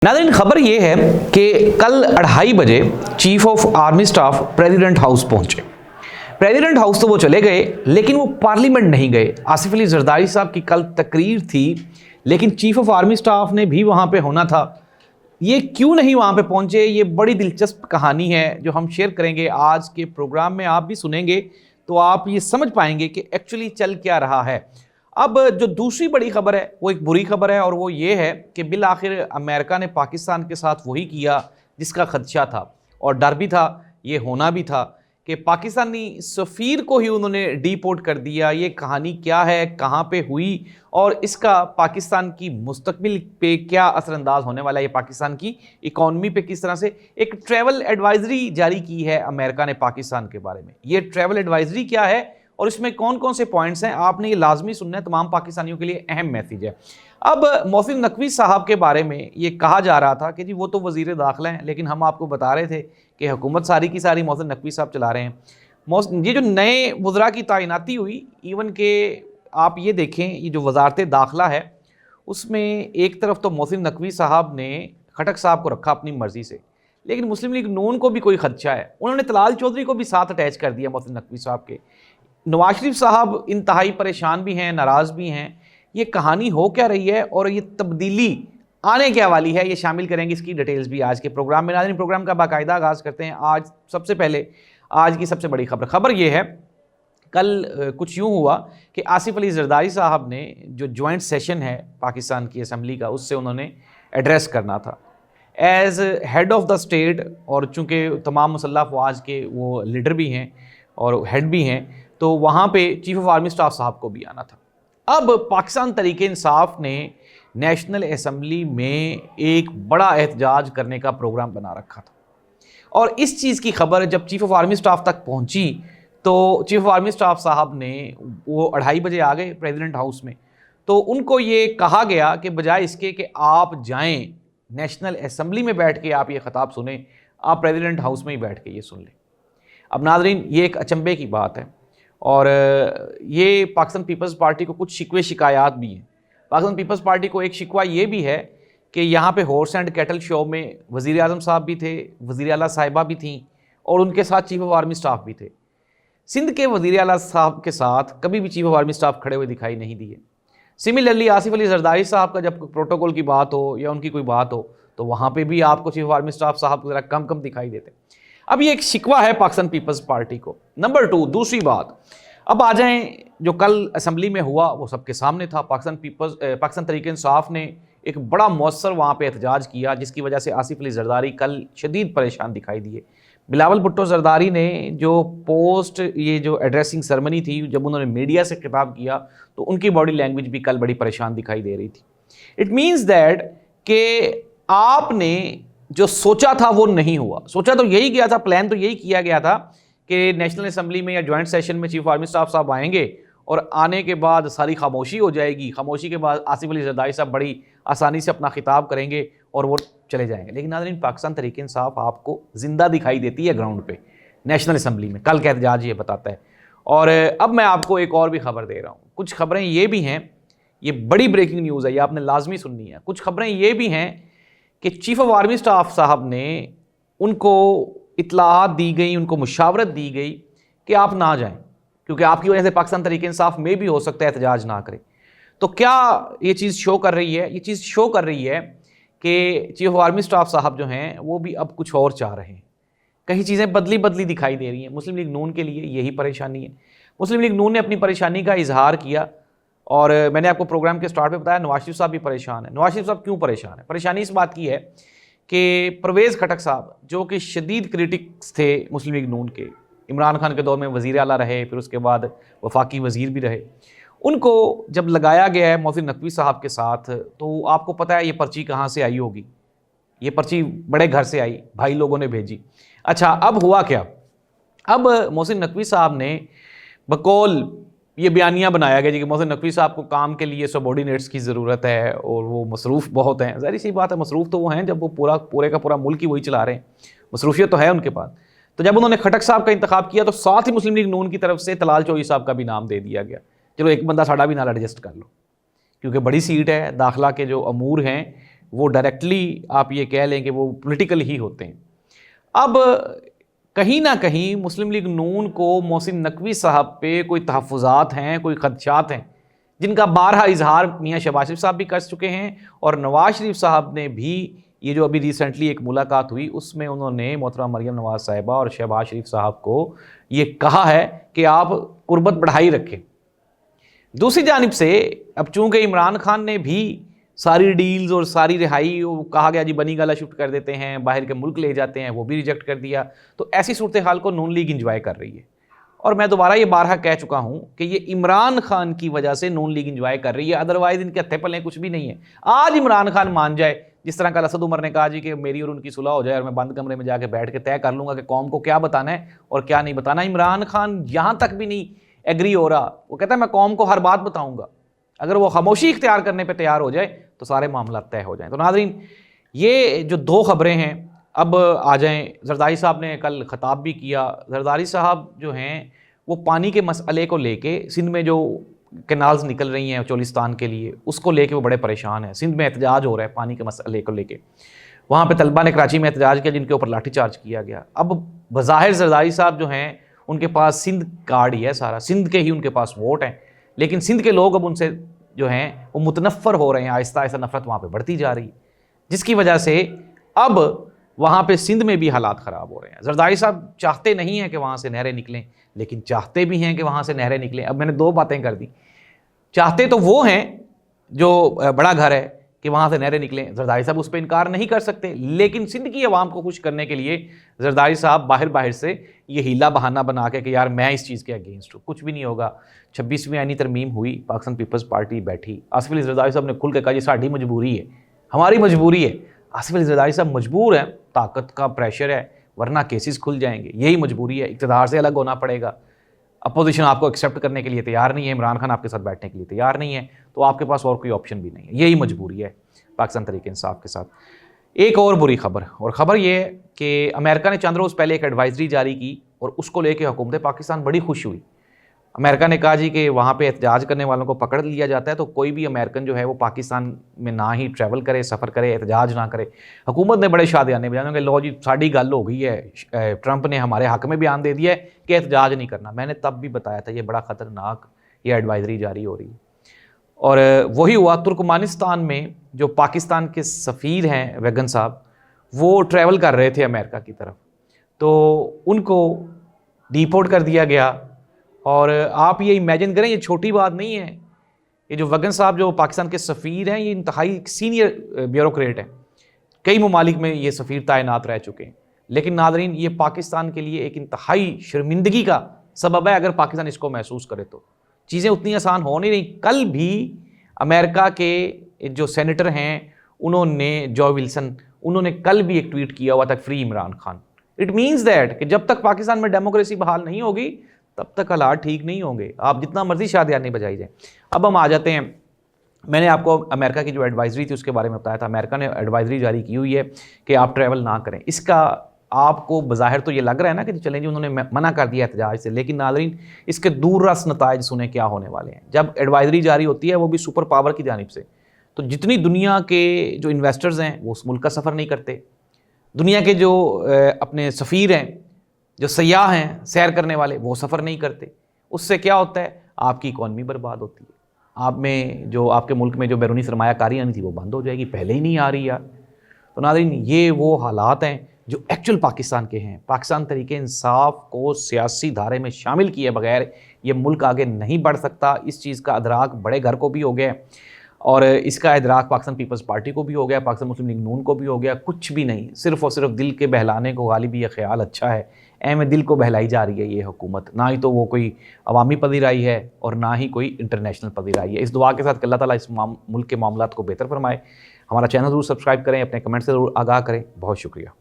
नाज़रीन, खबर ये है कि कल 2:30 बजे chief of army staff president house पहुंचे। प्रेसिडेंट हाउस तो वो चले गए, लेकिन वो पार्लियामेंट नहीं गए। आसिफ अली जरदारी साहब की कल तकरीर थी, लेकिन चीफ ऑफ आर्मी स्टाफ ने भी वहाँ पे होना था। ये क्यों नहीं वहाँ पे पहुँचे, ये बड़ी दिलचस्प कहानी है जो हम शेयर करेंगे आज के प्रोग्राम में। आप भी सुनेंगे तो आप ये समझ पाएंगे कि एक्चुअली चल क्या रहा है। अब जो दूसरी बड़ी खबर है वो एक बुरी खबर है, और वो ये है कि बिल आखिर अमेरिका ने पाकिस्तान के साथ वही किया जिसका खदशा था और डर भी था, ये होना भी था कि पाकिस्तानी सफ़ीर को ही उन्होंने डिपोर्ट कर दिया। ये कहानी क्या है, कहाँ पे हुई, और इसका पाकिस्तान की मुस्तकबिल पे क्या असरअंदाज होने वाला है, ये पाकिस्तान की इकॉनमी पे किस तरह से। एक ट्रैवल एडवाइजरी जारी की है अमेरिका ने पाकिस्तान के बारे में। ये ट्रैवल एडवाइजरी क्या है और इसमें कौन कौन से पॉइंट्स हैं, आपने ये लाजमी सुनना है। तमाम पाकिस्तानियों के लिए अहम मैसेज है। अब मोहसिन नकवी साहब के बारे में ये कहा जा रहा था कि जी वो तो वज़ीर दाखिला हैं, लेकिन हम आपको बता रहे थे कि हुकूमत सारी की सारी मोहसिन नकवी साहब चला रहे हैं। ये जो नए वज़रा की तैनाती हुई, इवन के आप ये देखें, ये जो वजारत दाखिला है उसमें एक तरफ तो मोहसिन नकवी साहब ने खटक साहब को रखा अपनी मर्ज़ी से, लेकिन मुस्लिम लीग नून को भी कोई खदशा है, उन्होंने तलाल चौधरी को भी साथ अटैच कर दिया मोहसिन नकवी साहब के। नवाज शरीफ साहब इंतहाई परेशान भी हैं, नाराज़ भी हैं। ये कहानी हो क्या रही है और ये तब्दीली आने क्या वाली है, ये शामिल करेंगे इसकी डिटेल्स भी आज के प्रोग्राम में। नाज़रीन, प्रोग्राम का बाकायदा आगाज़ करते हैं। आज सबसे पहले आज की सबसे बड़ी खबर ये है, कल कुछ यूँ हुआ कि आसिफ अली जरदारी साहब ने जो जॉइंट सेशन है पाकिस्तान की असम्बली का, उससे उन्होंने एड्रेस करना था as head of the state, और चूँकि तमाम मुसल्लह अफवाज के वो लीडर भी हैं और हेड भी हैं, तो वहाँ पे चीफ ऑफ आर्मी स्टाफ साहब को भी आना था। अब पाकिस्तान तहरीक इंसाफ ने नेशनल असम्बली में एक बड़ा एहतजाज करने का प्रोग्राम बना रखा था, और इस चीज़ की खबर जब चीफ ऑफ आर्मी स्टाफ तक पहुँची तो चीफ ऑफ आर्मी स्टाफ साहब ने वो 2:30 बजे आ गए प्रेसिडेंट हाउस में। तो उनको ये कहा गया कि बजाय इसके कि आप जाएँ नेशनल असम्बली में बैठ के आप ये ख़िताब सुने, आप प्रेसिडेंट हाउस में ही बैठ के ये सुन लें। अब नाज़रीन, ये एक अचंभे की बात है, और ये पाकिस्तान पीपल्स पार्टी को कुछ शिकवे शिकायत भी हैं। पाकिस्तान पीपल्स पार्टी को एक शिकवा ये भी है कि यहाँ पे हॉर्स एंड कैटल शो में वज़ीर आज़म साहब भी थे, वज़ीर आला साहिबा भी थीं, और उनके साथ चीफ ऑफ आर्मी स्टाफ भी थे। सिंध के वज़ीर आला साहब के साथ कभी भी चीफ ऑफ आर्मी स्टाफ खड़े हुए दिखाई नहीं दिए। सिमिलरली आसिफ अली जरदारी साहब का जब प्रोटोकॉल की बात हो या उनकी कोई बात हो, तो वहाँ पर भी आपको चीफ ऑफ आर्मी स्टाफ साहब ज़रा कम कम दिखाई देते। अब ये एक शिकवा है पाकिस्तान पीपल्स पार्टी को। नंबर 2, दूसरी बात, अब आ जाएं, जो कल असम्बली में हुआ वो सबके सामने था। पाकिस्तान तहरीक इंसाफ ने एक बड़ा मौसर वहाँ पे एहतजाज किया, जिसकी वजह से आसिफ अली जरदारी कल शदीद परेशान दिखाई दिए। बिलावल भुट्टो जरदारी ने जो पोस्ट, ये जो एड्रेसिंग सेरेमनी थी, जब उन्होंने मीडिया से खिताब किया तो उनकी बॉडी लैंग्वेज भी कल बड़ी परेशान दिखाई दे रही थी। इट मीन्स दैट कि आपने जो सोचा था वो नहीं हुआ। सोचा तो यही गया था, प्लान तो यही किया गया था कि नेशनल असम्बली में या जॉइंट सेशन में चीफ आर्मी स्टाफ साहब आएंगे और आने के बाद सारी खामोशी हो जाएगी। खामोशी के बाद आसिफ अली जरदारी साहब बड़ी आसानी से अपना खिताब करेंगे और वो चले जाएंगे। लेकिन नाज़रीन, पाकिस्तान तहरीक इंसाफ आपको ज़िंदा दिखाई देती है ग्राउंड पे, नेशनल असम्बली में। कल का एहतजाज ये बताता है। और अब मैं आपको एक और भी खबर दे रहा हूँ। कुछ खबरें ये भी हैं, ये बड़ी ब्रेकिंग न्यूज़ है, ये आपने लाजमी सुननी है। कुछ खबरें ये भी हैं कि चीफ ऑफ आर्मी स्टाफ साहब ने उनको इत्तलात दी गई, उनको मुशावरत दी गई कि आप ना जाएं, क्योंकि आपकी वजह से पाकिस्तान तहरीक इंसाफ में भी हो सकता है एहतजाज ना करे। तो क्या ये चीज़ शो कर रही है? ये चीज़ शो कर रही है कि चीफ ऑफ आर्मी स्टाफ साहब जो हैं वो भी अब कुछ और चाह रहे हैं। कहीं चीज़ें बदली बदली दिखाई दे रही हैं। मुस्लिम लीग नून के लिए यही परेशानी है। मुस्लिम लीग नून ने अपनी परेशानी का इजहार किया, और मैंने आपको प्रोग्राम के स्टार्ट में बताया नवाज शरीफ साहब भी परेशान है। नवाज शरीफ साहब क्यों परेशान है? परेशानी इस बात की है कि परवेज़ खटक साहब, जो कि शदीद क्रिटिक्स थे मुस्लिम लीग नून के, इमरान खान के दौर में वज़ीर आला रहे, फिर उसके बाद वफाकी वज़ीर भी रहे, उनको जब लगाया गया है मोहसिन नकवी साहब के साथ, तो आपको पता है ये पर्ची कहाँ से आई होगी। ये पर्ची बड़े घर से आई, भाई लोगों ने भेजी। अच्छा, अब हुआ क्या? अब मोहसिन नकवी साहब ने बकौल ये बयानिया बनाया गया जी कि मोहसिन नकवी साहब को काम के लिए सबॉर्डिनेट्स की ज़रूरत है और वो मसरूफ़ बहुत हैं। ज़ाहिर सी बात है, मसरूफ़ तो वो हैं जब वो पूरे का पूरा मुल्क ही वही चला रहे हैं, मसरूफियत तो है उनके पास। तो जब उन्होंने खटक साहब का इंतखाब किया तो साथ ही मुस्लिम लीग नून की तरफ से तलाल चौधरी साहब का भी नाम दे दिया गया। चलो एक बंदा साड़ा भी नाल एडजस्ट कर लो, क्योंकि बड़ी सीट है, दाखिला के जो अमूर हैं وہ ڈائریکٹلی آپ یہ کہہ لیں کہ وہ پولیٹیکل ہی ہوتے ہیں۔ اب کہیں نہ کہیں مسلم لیگ نون کو محسن نقوی صاحب پہ کوئی تحفظات ہیں، کوئی خدشات ہیں، جن کا بارہا اظہار میاں شہباز شریف صاحب بھی کر چکے ہیں، اور نواز شریف صاحب نے بھی یہ جو ابھی ریسنٹلی ایک ملاقات ہوئی اس میں انہوں نے محترمہ مریم نواز صاحبہ اور شہباز شریف صاحب کو یہ کہا ہے کہ آپ قربت بڑھائی رکھیں۔ دوسری جانب سے اب چونکہ عمران خان نے بھی ساری ڈیلز اور ساری رہائی، کہا گیا جی بنی گالہ شفٹ کر دیتے ہیں، باہر کے ملک لے جاتے ہیں، وہ بھی ریجیکٹ کر دیا، تو ایسی صورتحال کو نون لیگ انجوائے کر رہی ہے۔ اور میں دوبارہ یہ بارہا کہہ چکا ہوں کہ یہ عمران خان کی وجہ سے نون لیگ انجوائے کر رہی ہے، ادروائز ان کے ہتھے پلے کچھ بھی نہیں ہے۔ آج عمران خان مان جائے، جس طرح کل اسد عمر نے کہا جی کہ میری اور ان کی صلح ہو جائے اور میں بند کمرے میں جا کے بیٹھ کے طے کر لوں گا کہ قوم کو کیا بتانا ہے اور کیا نہیں بتانا، عمران خان یہاں تک بھی نہیں ایگری ہو رہا۔ وہ کہتا ہے میں قوم کو ہر بات بتاؤں گا۔ اگر وہ خاموشی اختیار کرنے پہ تیار ہو جائے تو سارے معاملات طے ہو جائیں۔ تو ناظرین، یہ جو دو خبریں ہیں، اب آ جائیں، زرداری صاحب نے کل خطاب بھی کیا۔ زرداری صاحب جو ہیں وہ پانی کے مسئلے کو لے کے، سندھ میں جو کینالز نکل رہی ہیں چولستان کے لیے، اس کو لے کے وہ بڑے پریشان ہیں۔ سندھ میں احتجاج ہو رہا ہے پانی کے مسئلے کو لے کے، وہاں پہ طلبہ نے کراچی میں احتجاج کیا جن کے اوپر لاٹھی چارج کیا گیا۔ اب بظاہر زرداری صاحب جو ہیں ان کے پاس سندھ کارڈ ہی ہے، سارا سندھ کے ہی ان کے پاس ووٹ ہیں، لیکن سندھ کے لوگ اب ان سے جو ہیں وہ متنفر ہو رہے ہیں، آہستہ آہستہ نفرت وہاں پہ بڑھتی جا رہی ہے، جس کی وجہ سے اب وہاں پہ سندھ میں بھی حالات خراب ہو رہے ہیں۔ زرداری صاحب چاہتے نہیں ہیں کہ وہاں سے نہریں نکلیں، لیکن چاہتے بھی ہیں کہ وہاں سے نہریں نکلیں۔ اب میں نے دو باتیں کر دی، چاہتے تو وہ ہیں جو بڑا گھر ہے کہ وہاں سے نہریں نکلیں، زرداری صاحب اس پہ انکار نہیں کر سکتے، لیکن سندھ کی عوام کو خوش کرنے کے لیے زرداری صاحب باہر سے یہ ہیلا بہانہ بنا کے کہ یار میں اس چیز کے اگینسٹ ہوں، کچھ بھی نہیں ہوگا۔ 26ویں آئینی ترمیم ہوئی، پاکستان پیپلز پارٹی بیٹھی، آصف علی زرداری صاحب نے کھل کے کہا جی ساڈی مجبوری ہے، ہماری مجبوری ہے۔ آصف علی زرداری صاحب مجبور ہیں، طاقت کا پریشر ہے، ورنہ کیسز کھل جائیں گے، یہی مجبوری ہے، اقتدار سے الگ ہونا پڑے گا۔ اپوزیشن آپ کو ایکسیپٹ کرنے کے لیے تیار نہیں ہے، عمران خان آپ کے ساتھ بیٹھنے کے لیے تیار نہیں ہے، تو آپ کے پاس اور کوئی آپشن بھی نہیں ہے، یہی مجبوری ہے پاکستان تحریک انصاف کے ساتھ۔ ایک اور بری خبر، اور خبر یہ ہے کہ امریکہ نے چند روز پہلے ایک ایڈوائزری جاری کی اور اس کو لے کے حکومت پاکستان بڑی خوش ہوئی۔ امریکہ نے کہا جی کہ وہاں پہ احتجاج کرنے والوں کو پکڑ لیا جاتا ہے تو کوئی بھی امریکن جو ہے وہ پاکستان میں نہ ہی ٹریول کرے، سفر کرے، احتجاج نہ کرے۔ حکومت نے بڑے شادیانے بیان کہ لو جی ساڑی گل ہو گئی ہے، ٹرمپ نے ہمارے حق میں بیان دے دیا ہے کہ احتجاج نہیں کرنا۔ میں نے تب بھی بتایا تھا یہ بڑا خطرناک یہ ایڈوائزری جاری ہو رہی ہے، اور وہی ہوا۔ ترکمانستان میں جو پاکستان کے سفیر ہیں ویگن صاحب، وہ ٹریول کر رہے تھے امریکہ کی طرف، تو ان کو ڈیپورٹ کر دیا گیا۔ اور آپ یہ امیجن کریں، یہ چھوٹی بات نہیں ہے، یہ جو ویگن صاحب جو پاکستان کے سفیر ہیں یہ انتہائی سینئر بیوروکریٹ ہیں، کئی ممالک میں یہ سفیر تعینات رہ چکے ہیں، لیکن ناظرین یہ پاکستان کے لیے ایک انتہائی شرمندگی کا سبب ہے اگر پاکستان اس کو محسوس کرے تو۔ چیزیں اتنی آسان ہو نہیں رہی۔ کل بھی امریکہ کے جو سینیٹر ہیں انہوں نے، جو ولسن، انہوں نے کل بھی ایک ٹویٹ کیا ہوا تھا free Imran Khan. It means that کہ جب تک پاکستان میں ڈیموکریسی بحال نہیں ہوگی تب تک حالات ٹھیک نہیں ہوں گے، آپ جتنا مرضی شادیاں بجائی جائیں۔ اب ہم آ جاتے ہیں، میں نے آپ کو امریکہ کی جو ایڈوائزری تھی اس کے بارے میں بتایا تھا۔ امریکہ نے ایڈوائزری جاری کی ہوئی ہے کہ آپ ٹریول نہ کریں۔ اس کا آپ کو بظاہر تو یہ لگ رہا ہے نا کہ چلیں جی انہوں نے منع کر دیا احتجاج سے، لیکن ناظرین اس کے دور رس نتائج سنیں کیا ہونے والے ہیں۔ جب ایڈوائزری جاری ہوتی ہے وہ بھی سپر پاور کی جانب سے، تو جتنی دنیا کے جو انویسٹرز ہیں وہ اس ملک کا سفر نہیں کرتے، دنیا کے جو اپنے سفیر ہیں، جو سیاح ہیں سیر کرنے والے، وہ سفر نہیں کرتے۔ اس سے کیا ہوتا ہے؟ آپ کی اکانومی برباد ہوتی ہے، آپ میں جو آپ کے ملک میں جو بیرونی سرمایہ کاری آنی تھی وہ بند ہو جائے گی، پہلے ہی نہیں آ رہی یار۔ تو ناظرین یہ وہ حالات ہیں جو ایکچوئل پاکستان کے ہیں۔ پاکستان تحریک انصاف کو سیاسی دھارے میں شامل کیے بغیر یہ ملک آگے نہیں بڑھ سکتا۔ اس چیز کا ادراک بڑے گھر کو بھی ہو گیا، اور اس کا ادراک پاکستان پیپلز پارٹی کو بھی ہو گیا، پاکستان مسلم لیگ نون کو بھی ہو گیا۔ کچھ بھی نہیں، صرف اور صرف دل کے بہلانے کو غالب یہ خیال اچھا ہے، اہم دل کو بہلائی جا رہی ہے یہ حکومت، نہ ہی تو وہ کوئی عوامی پذیرائی ہے اور نہ ہی کوئی انٹرنیشنل پذیرائی ہے۔ اس دعا کے ساتھ کہ اللہ تعالیٰ اس ملک کے معاملات کو بہتر فرمائے۔ ہمارا چینل ضرور سبسکرائب کریں، اپنے کمنٹ سے ضرور آگاہ کریں۔ بہت شکریہ۔